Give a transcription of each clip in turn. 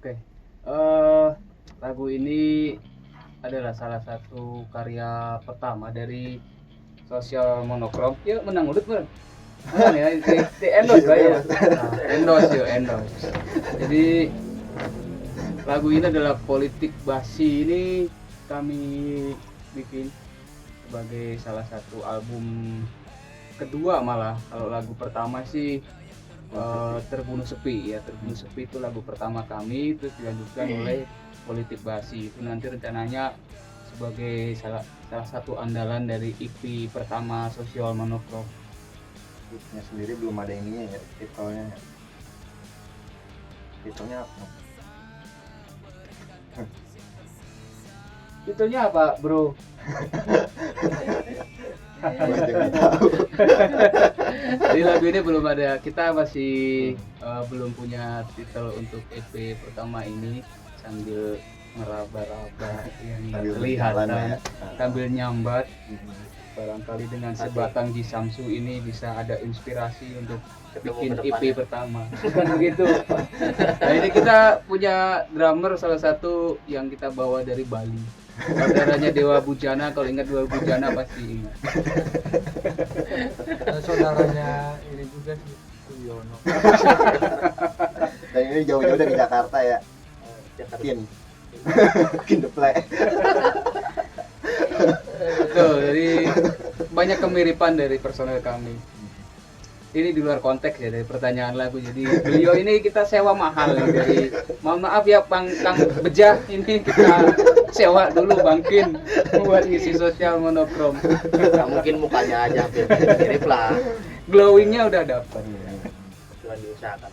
Oke. Lagu ini adalah salah satu karya pertama dari Sosial Monokrom. Yuk menang udut bro. Menang ya, di endorse lah ya. Endorse. Jadi lagu ini adalah Politik Basi. Ini kami bikin sebagai salah satu album kedua malah. Kalau lagu pertama sih Terbunuh Sepi ya. Terbunuh Sepi itu lagu pertama kami, terus dilanjutkan oleh Politik Basi. Itu nanti rencananya sebagai salah satu andalan dari EP pertama Sosial Monokrom. Nya sendiri belum ada ininya ya, titelnya. Titelnya apa? Titelnya apa, bro? Jadi lagu ini belum ada, kita masih belum punya titel untuk EP pertama ini, sambil meraba-raba yang kelihatan ya. Sambil nyambat. Barangkali dengan sebatang Jisamsu ini bisa ada inspirasi untuk bikin EP pertama. Bukan begitu. Nah ini kita punya drummer salah satu yang kita bawa dari Bali. Saudaranya Dewa Bujana, kalau ingat Dewa Bujana pasti ingat. Saudaranya ini juga sih, Sugiono. Dan ini jauh-jauh dari Jakarta ya. Jakarta. Bikin the play. Tuh, jadi banyak kemiripan dari personel kami. Ini di luar konteks ya dari pertanyaan lagu. Jadi beliau ini kita sewa mahal nih dari, mohon maaf ya Kang Bejah, ini kita sewa dulu Bangkin buat ngisi Sosial Monokrom. Nggak mungkin mukanya aja hampir mirip lah. Glowingnya udah dapat. Cuma diusahakan.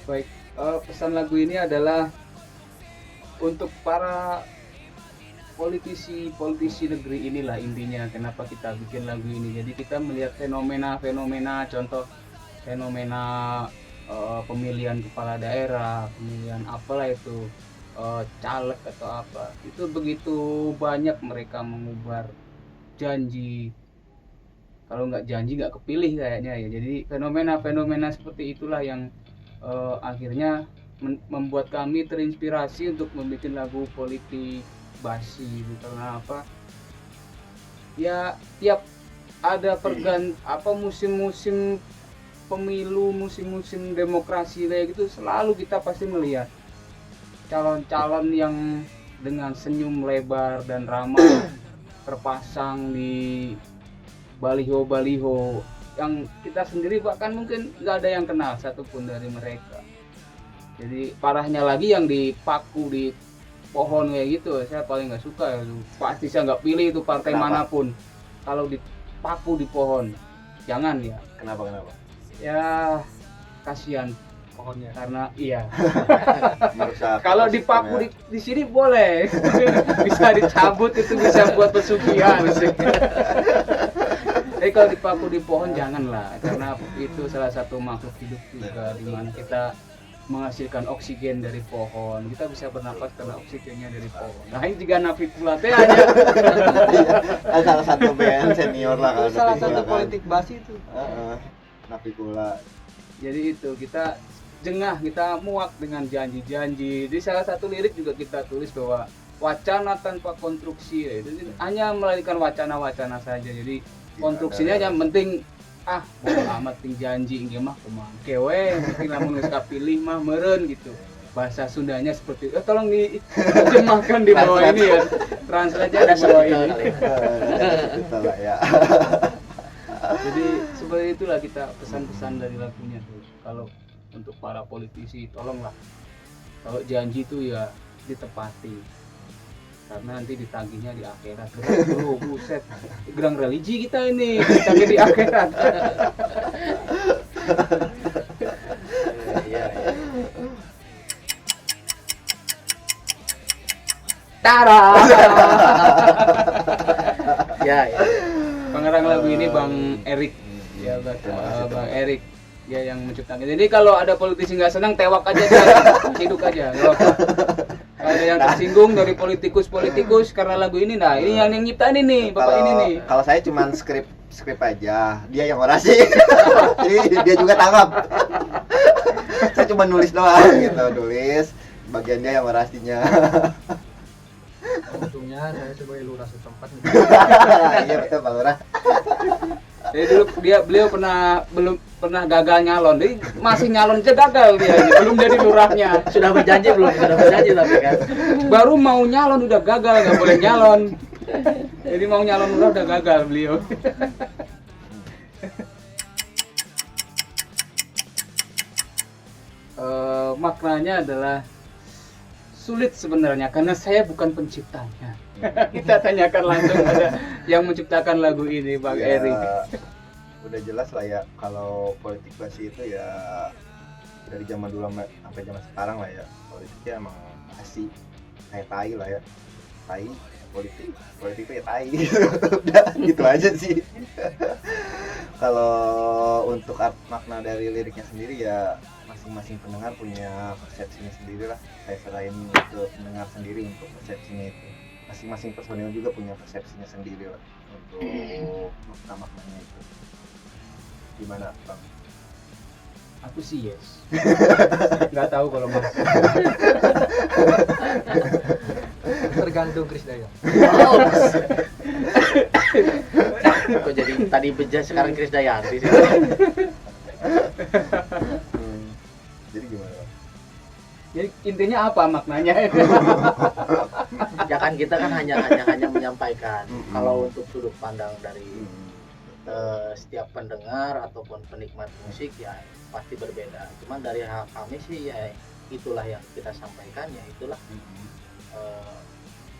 Baik, pesan lagu ini adalah untuk para politisi negeri inilah intinya kenapa kita bikin lagu ini. Jadi kita melihat fenomena contoh fenomena pemilihan kepala daerah, pemilihan apalah itu, caleg atau apa, itu begitu banyak mereka mengubar janji, kalau nggak janji nggak kepilih kayaknya ya. Jadi fenomena seperti itulah yang akhirnya membuat kami terinspirasi untuk membuat lagu Politik Basi. Karena apa ya, tiap ada musim-musim pemilu, musim-musim demokrasi kayak gitu, selalu kita pasti melihat calon-calon yang dengan senyum lebar dan ramah terpasang di baliho-baliho yang kita sendiri bahkan mungkin nggak ada yang kenal satupun dari mereka. Jadi parahnya lagi yang dipaku di pohon kayak gitu, saya paling nggak suka ya. Pasti saya nggak pilih itu partai manapun kalau dipaku di pohon, jangan ya. Kenapa? Ya kasihan Pohonnya. karena iya. Kalau dipaku di sini boleh, bisa dicabut, itu bisa buat pesugihan. Tapi kalau dipaku di pohon janganlah, karena itu salah satu makhluk hidup juga, di mana kita menghasilkan oksigen dari pohon. Kita bisa bernapas karena oksigennya dari pohon. Nah ini juga Navicula teh aja. Salah satu band senior lah kalau Salah satu kan. Politik Basi itu. Navicula. Jadi itu kita jengah, kita muak dengan janji-janji. Di salah satu lirik juga kita tulis bahwa wacana tanpa konstruksi ya. Itu hanya melahirkan wacana-wacana saja. Jadi konstruksinya yang penting bodo amat ting janji nggih mah kumangke we, penting lamun geus kapilih mah meureun gitu. Bahasa Sundanya seperti itu. Tolong diterjemahkan di bawah ini ya. Translate aja di bawah ini. Itulah ya. Jadi seperti itulah kita pesan-pesan dari lagunya tuh. Kalau untuk para politisi tolonglah, kalau janji itu ya ditepati, karena nanti ditagihnya di akhirat. Bro, buset, gerang religi kita ini ditagih di akhirat. Iya. Tara. Ya. Pengarang lagu ini Bang Erik. Ya, Bang Erik. Ya yang menciptakan. Jadi kalau ada politisi nggak senang, tewak aja, ciduk aja, nggak apa-apa. Ada yang tersinggung dari politikus karena lagu ini, nah ini yang nyiptain ini, bapak ini nih. Kalau saya cuman skrip aja, dia yang orasi. Jadi dia juga tanggap. Saya cuma nulis doang gitu, nulis bagian dia yang merasinya. Untungnya saya sebagai lurah setempat nih. Iya betul Pak Lurah. Jadi dulu beliau belum pernah gagal nyalon. Jadi masih nyalon aja gagal dia, belum jadi lurahnya. Sudah berjanji belum? Sudah berjanji tapi kan. Baru mau nyalon udah gagal, nggak boleh nyalon. Jadi mau nyalon lurah udah gagal beliau. Maknanya adalah sulit sebenarnya karena saya bukan penciptanya. Kita tanyakan langsung ada yang menciptakan lagu ini, Bang Ya, Eri. udah jelas lah ya kalau politik basi itu ya dari zaman dulu sampai zaman sekarang lah ya, politiknya emang basi kayak tai lah ya, tai politik itu ya tai gitu. Udah gitu aja sih. Kalau untuk makna dari liriknya sendiri ya masing-masing pendengar punya persepsinya sendiri lah. Saya serahin ke pendengar sendiri untuk persepsinya itu. Masing-masing personil juga punya persepsinya sendiri lah untuk makna-maknanya itu. Gimana Bang? Aku sih yes. Nggak tahu kalau Mas. Tergantung Chris Dayan. Oh. Kok jadi tadi Beja sekarang Krisdayanti sih? Jadi gimana Bang? Jadi intinya apa maknanya? Ya kan kita kan hanya menyampaikan. Kalau untuk sudut pandang dari setiap pendengar ataupun penikmat musik ya pasti berbeda. Cuman dari hal kami sih ya itulah yang kita sampaikan, ya itulah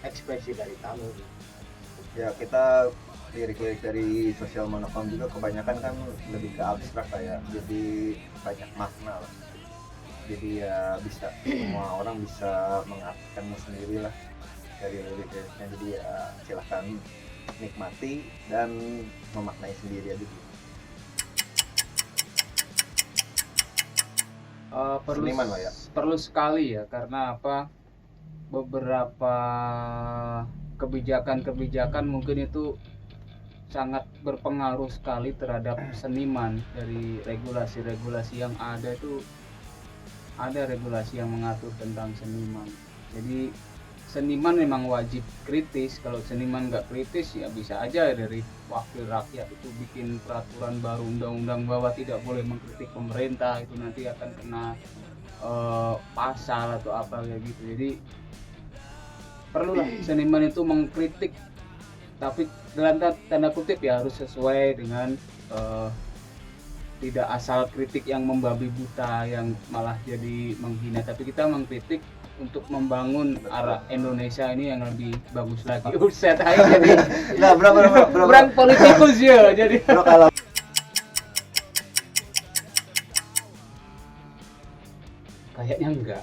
ekspresi dari kami. Ya kita lirik-lirik dari sosial monokrom juga kebanyakan kan lebih ke abstrak lah ya, jadi banyak makna lah. Jadi ya bisa semua orang bisa mengartikannya sendiri lah dari lirik-liriknya. Jadi ya silahkan nikmati dan memaknai sendiri aja. Seniman lah ya. Perlu sekali ya, karena apa? Beberapa kebijakan mungkin itu sangat berpengaruh sekali terhadap seniman. Dari regulasi-regulasi yang ada itu ada regulasi yang mengatur tentang seniman. Jadi seniman memang wajib kritis. Kalau seniman nggak kritis ya bisa aja dari wakil rakyat itu bikin peraturan baru, undang-undang bahwa tidak boleh mengkritik pemerintah, itu nanti akan kena pasal atau apa kayak gitu. Jadi perlulah seniman itu mengkritik, tapi dalam tanda kutip ya harus sesuai dengan tidak asal kritik yang membabi buta yang malah jadi menghina, tapi kita mengkritik untuk membangun arah Indonesia ini yang lebih bagus lagi. Set aja jadi Nah, bro, orang politikus ya jadi. Bro, kalau Kayaknya enggak.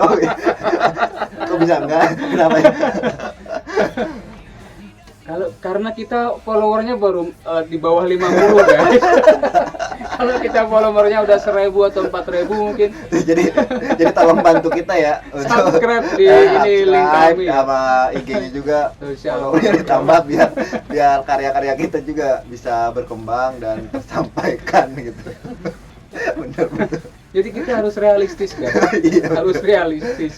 oh, iya. Kok bisa enggak? Kenapa ya? Karena kita followernya baru di bawah 50 guys. Kalau kita followernya udah 1000 atau 4000 mungkin. jadi tolong bantu kita ya untuk Subscribe di ini link kami. sama IG-nya juga. Followernya ditambah biar karya-karya kita juga bisa berkembang dan tersampaikan gitu. Bener. Jadi kita harus realistis kan. Iya. Harus realistis.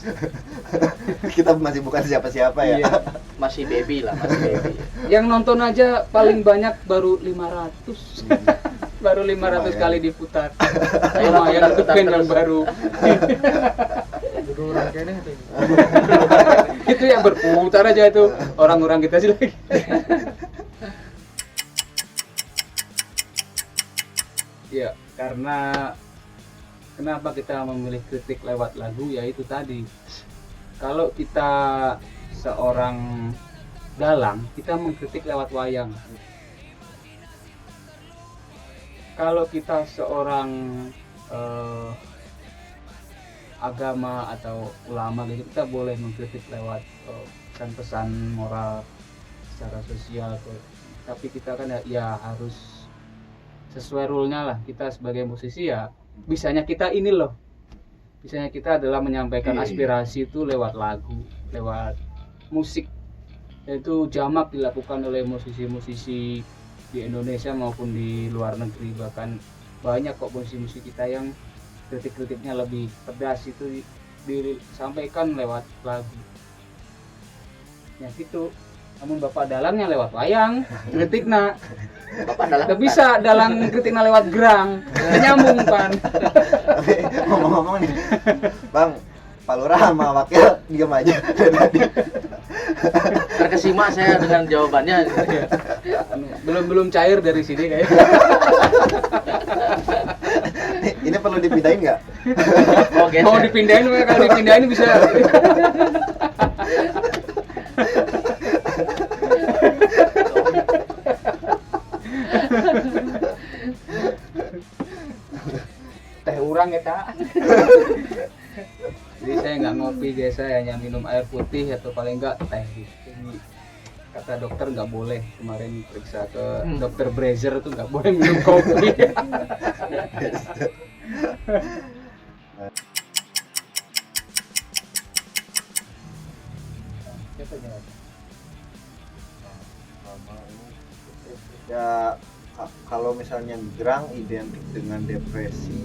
Kita masih bukan siapa-siapa ya. Iya. Masih baby lah, masih baby. Yang nonton aja paling banyak baru 500. Baru 500 kali diputar. Lumayan untuk band yang baru. Dulu orang kene tuh. Itu yang berputar aja itu. Orang-orang kita sih lagi. Ya, karena kenapa kita memilih kritik lewat lagu, ya itu tadi. Kalau kita seorang dalang, kita mengkritik lewat wayang. Kalau kita seorang agama atau ulama gitu, kita boleh mengkritik lewat pesan-pesan moral secara sosial. Tapi kita kan ya harus sesuai rule-nya lah. Kita sebagai musisi ya bisanya kita ini loh. Bisanya kita adalah menyampaikan aspirasi itu lewat lagu, lewat musik. Itu jamak dilakukan oleh musisi-musisi di Indonesia maupun di luar negeri. Bahkan banyak kok musisi-musisi kita yang kritik-kritiknya lebih pedas itu disampaikan lewat lagu. Ya gitu. Namun Bapak dalangnya lewat wayang, kritikna. Bapak dalam Gak bisa dalang kritikna lewat gerang. Nggak nyambung kan. Tapi ngomong-ngomong nih, Bang, Pak Lurah sama Wakil diam aja dari tadi. terkesima saya dengan jawabannya. Belum cair dari sini kayaknya. Ini perlu dipindahin nggak? Oh, geser. Mau dipindahin, kalau dipindahin bisa. Teh urang ya tak. Jadi saya nggak ngopi guys, saya hanya minum air putih atau paling enggak teh. Jadi, kata dokter nggak boleh, kemarin periksa ke dokter Brazier tuh nggak boleh minum kopi. Ya kalau misalnya gerang identik dengan depresi,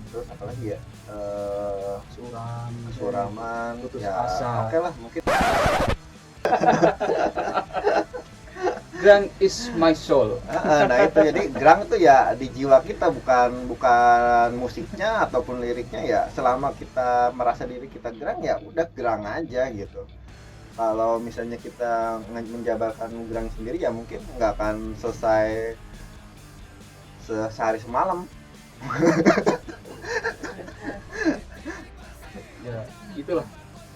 terus apa lagi ya? Suram, Kesuraman, putus ya asa. oke lah mungkin. Gerang is my soul. Nah itu jadi gerang itu ya di jiwa kita, bukan musiknya ataupun liriknya. Ya selama kita merasa diri kita gerang, ya udah gerang aja gitu. Kalau misalnya kita menjabarkan gerang sendiri, ya mungkin nggak akan selesai sehari semalam. Ya itulah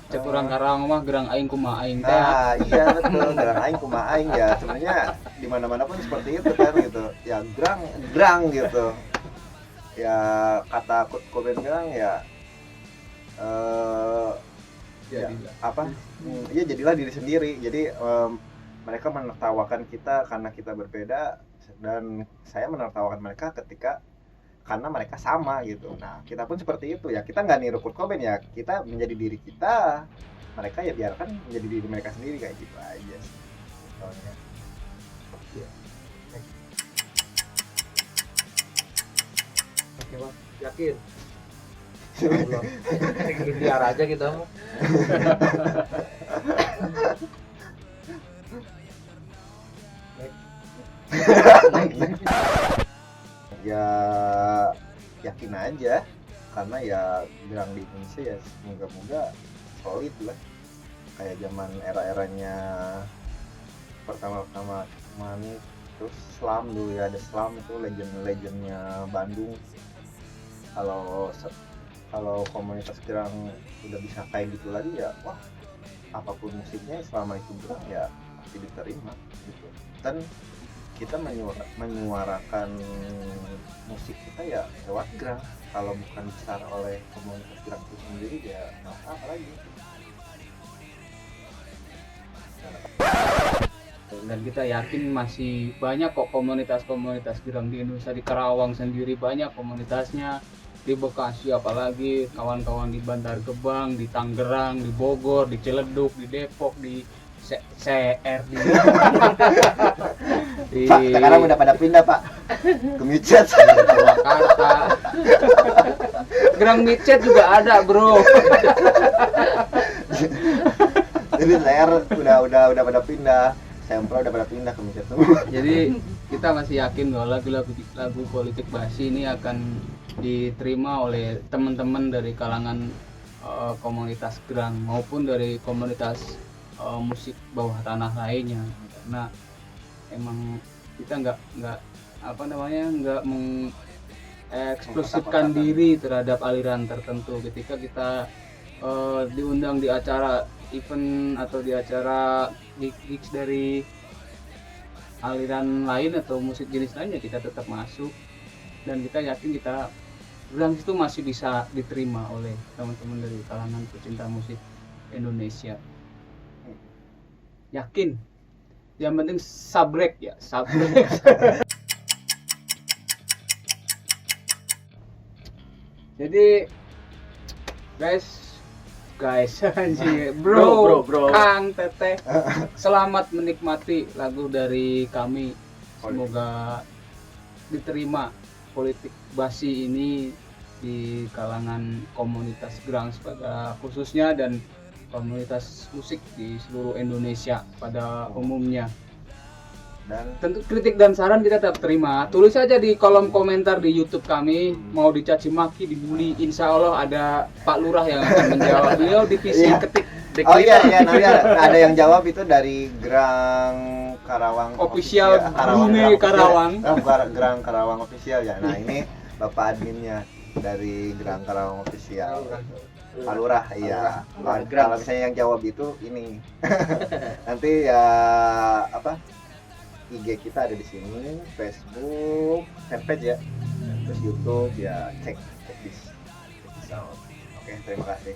cek orang karang mah gerang aing kumaha aing teh. Nah iya betul, gerang aing kumaha aing. Ya sebenarnya di mana-mana pun seperti itu kan gitu. Ya gerang gitu. Ya kata Kurt Cobain bilang ya ya, apa? Iya jadilah diri sendiri. Jadi mereka menertawakan kita karena kita berbeda, dan saya menertawakan mereka karena mereka sama gitu. Nah kita pun seperti itu ya, kita nggak niru Kurt Cobain, ya kita menjadi diri kita, mereka ya biarkan menjadi diri mereka sendiri, kayak gitu aja sih soalnya. Oke, Bang. Yakin? Biar aja kita mah. Ya yakin aja, karena ya gerang di Indonesia ya semoga-moga solid lah, kayak zaman era-eranya pertama-tama Manik, terus Slam dulu ya, ada Slam itu legend-legendnya Bandung. Kalau komunitas gerang udah bisa kayak gitu lagi, ya wah, apapun musiknya selama itu gerang ya pasti diterima gitu. Dan kita menyuarakan musik kita ya lewat gerang. Kalau bukan besar oleh komunitas gerang itu sendiri, ya apa lagi. Dan kita yakin masih banyak kok komunitas-komunitas gerang di Indonesia. Di Karawang sendiri banyak komunitasnya, di Bekasi apalagi, kawan-kawan di Bantar Gebang, di Tangerang, di Bogor, di Ciledug, di Depok, di CR, di Pak, sekarang udah pada pindah Pak ke Micet. Purwakarta. Gerang micet juga ada bro. Jadi CR udah pada pindah, Sempro udah pada pindah ke Micet semua. Jadi kita masih yakin bahwa lagu politik basi ini akan diterima oleh teman-teman dari kalangan komunitas gerang maupun dari komunitas musik bawah tanah lainnya, karena emang kita nggak mengeksplosifkan diri terhadap aliran tertentu. Ketika kita diundang di acara event atau di acara gigs dari aliran lain atau musik jenis lainnya, kita tetap masuk, dan kita yakin kita bilang itu masih bisa diterima oleh teman-teman dari kalangan pecinta musik Indonesia. Yakin. Yang penting sabrek ya, sabrek. Jadi guys anjing, bro, Kang Teteh, selamat menikmati lagu dari kami. Semoga diterima politik basi ini di kalangan komunitas grunge pada khususnya dan komunitas musik di seluruh Indonesia pada umumnya. Dan Tentu kritik dan saran kita tetap terima. Tulis saja di kolom komentar di YouTube kami, mau dicaci maki, dibully, insya Allah ada Pak Lurah yang akan menjawab. Beliau divisi Iya. ketik oh iya nanti ada yang jawab itu dari Gerang Karawang official Brunei Official. Karawang. Gerang Karawang official ya. Nah, ini Bapak adminnya dari Gerang Karawang official. Pak Lurah, iya. Kalau misalnya yang jawab itu ini. Nanti ya apa? IG kita ada di sini, Facebook, fanpage ya. Terus YouTube ya cek di out. Oke, terima kasih.